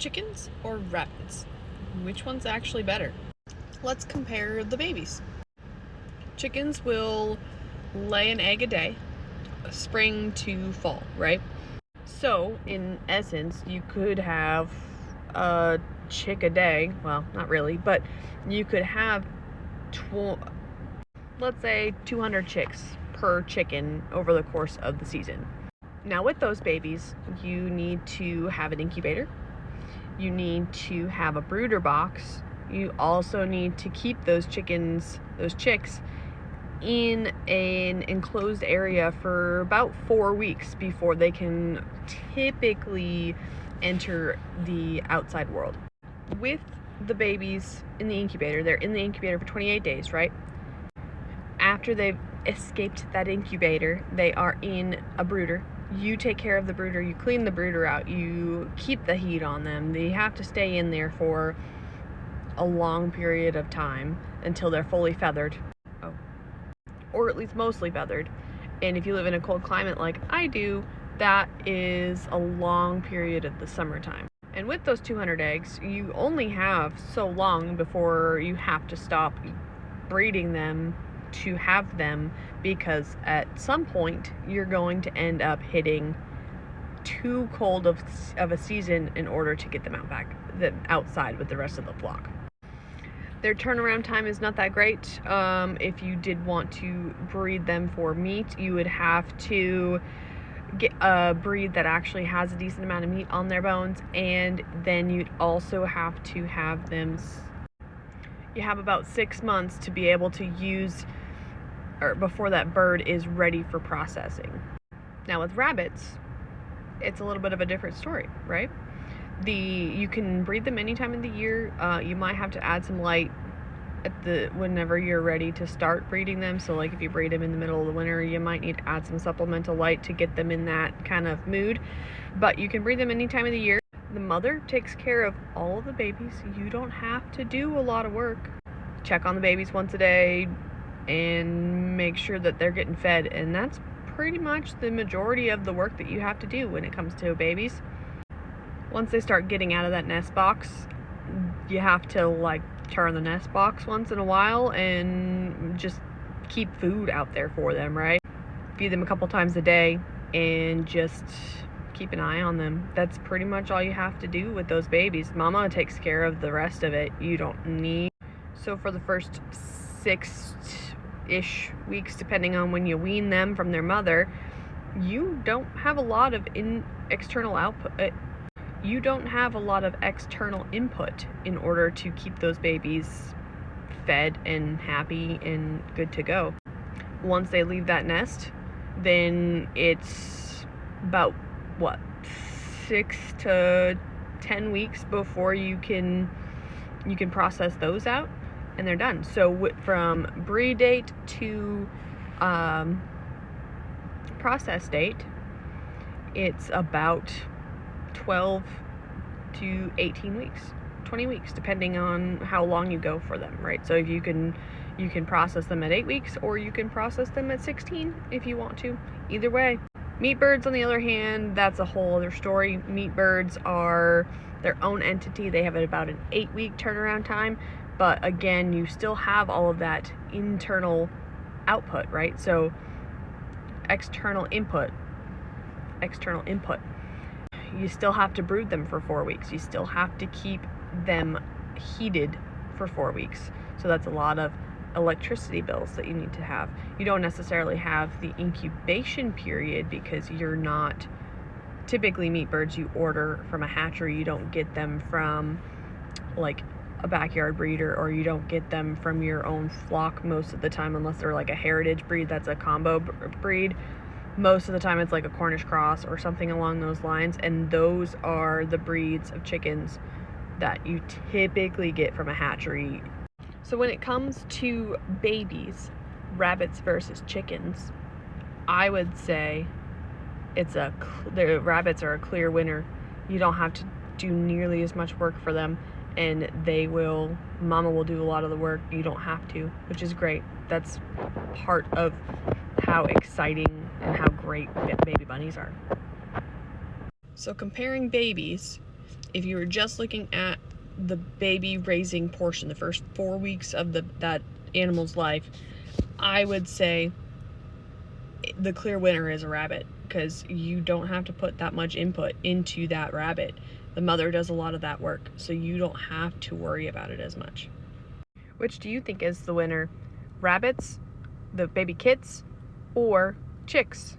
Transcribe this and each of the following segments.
Chickens or rabbits? Which one's actually better? Let's compare the babies. Chickens will lay an egg a day, spring to fall, right? So, in essence, you could have a chick a day. Well, not really, but you could have, let's say, 200 chicks per chicken over the course of the season. Now, with those babies, you need to have an incubator. You need to have a brooder box. You also need to keep those chicks, in an enclosed area for about 4 weeks before they can typically enter the outside world. With the babies in the incubator, they're in the incubator for 28 days, right? After they've escaped that incubator, they are in a brooder. You take care of the brooder, you clean the brooder out, you keep the heat on them. They have to stay in there for a long period of time until they're fully feathered. Or at least mostly feathered. And if you live in a cold climate like I do, that is a long period of the summertime. And with those 200 eggs, you only have so long before you have to stop breeding them to have them, because at some point you're going to end up hitting too cold of a season in order to get them outside with the rest of the flock. Their turnaround time is not that great. If you did want to breed them for meat, you would have to get a breed that actually has a decent amount of meat on their bones, and then you'd also have to have them. You have about 6 months to be able to use, or before that bird is ready for processing. Now with rabbits, it's a little bit of a different story, right? You can breed them any time of the year. You might have to add some light whenever you're ready to start breeding them. So like if you breed them in the middle of the winter, you might need to add some supplemental light to get them in that kind of mood. But you can breed them any time of the year. The mother takes care of all of the babies. You don't have to do a lot of work. Check on the babies once a day and make sure that they're getting fed. And that's pretty much the majority of the work that you have to do when it comes to babies. Once they start getting out of that nest box, you have to turn the nest box once in a while and just keep food out there for them, right? Feed them a couple times a day and just keep an eye on them. That's pretty much all you have to do with those babies. Mama takes care of the rest of it. You don't need. So for the first 6-ish weeks, depending on when you wean them from their mother, you don't have a lot of external output. You don't have a lot of external input in order to keep those babies fed and happy and good to go. Once they leave that nest, then it's about 6 to 10 weeks before you can process those out, and they're done. So from breed date to process date, it's about 12 to 18 weeks, 20 weeks, depending on how long you go for them, right? So if you can process them at 8 weeks, or you can process them at 16 if you want to. Either way. Meat birds, on the other hand, that's a whole other story. Meat birds are their own entity. They have about an 8-week turnaround time, but again, you still have all of that internal output, right? So external input. You still have to brood them for 4 weeks. You still have to keep them heated for 4 weeks. So that's a lot of electricity bills that you need to have. You don't necessarily have the incubation period because you're not, typically meat birds you order from a hatchery. You don't get them from like a backyard breeder, or you don't get them from your own flock most of the time, unless they're like a heritage breed that's a combo breed. Most of the time it's like a Cornish cross or something along those lines, and those are the breeds of chickens that you typically get from a hatchery. So when it comes to babies, rabbits versus chickens, I would say the rabbits are a clear winner. You don't have to do nearly as much work for them, and mama will do a lot of the work. You don't have to, which is great. That's part of how exciting and how great baby bunnies are. So comparing babies, if you were just looking at the baby raising portion, the first 4 weeks of that animal's life, I would say the clear winner is a rabbit, because you don't have to put that much input into that rabbit. The mother does a lot of that work, so you don't have to worry about it as much. Which do you think is the winner? Rabbits, the baby kits, or chicks?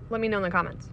Let me know in the comments.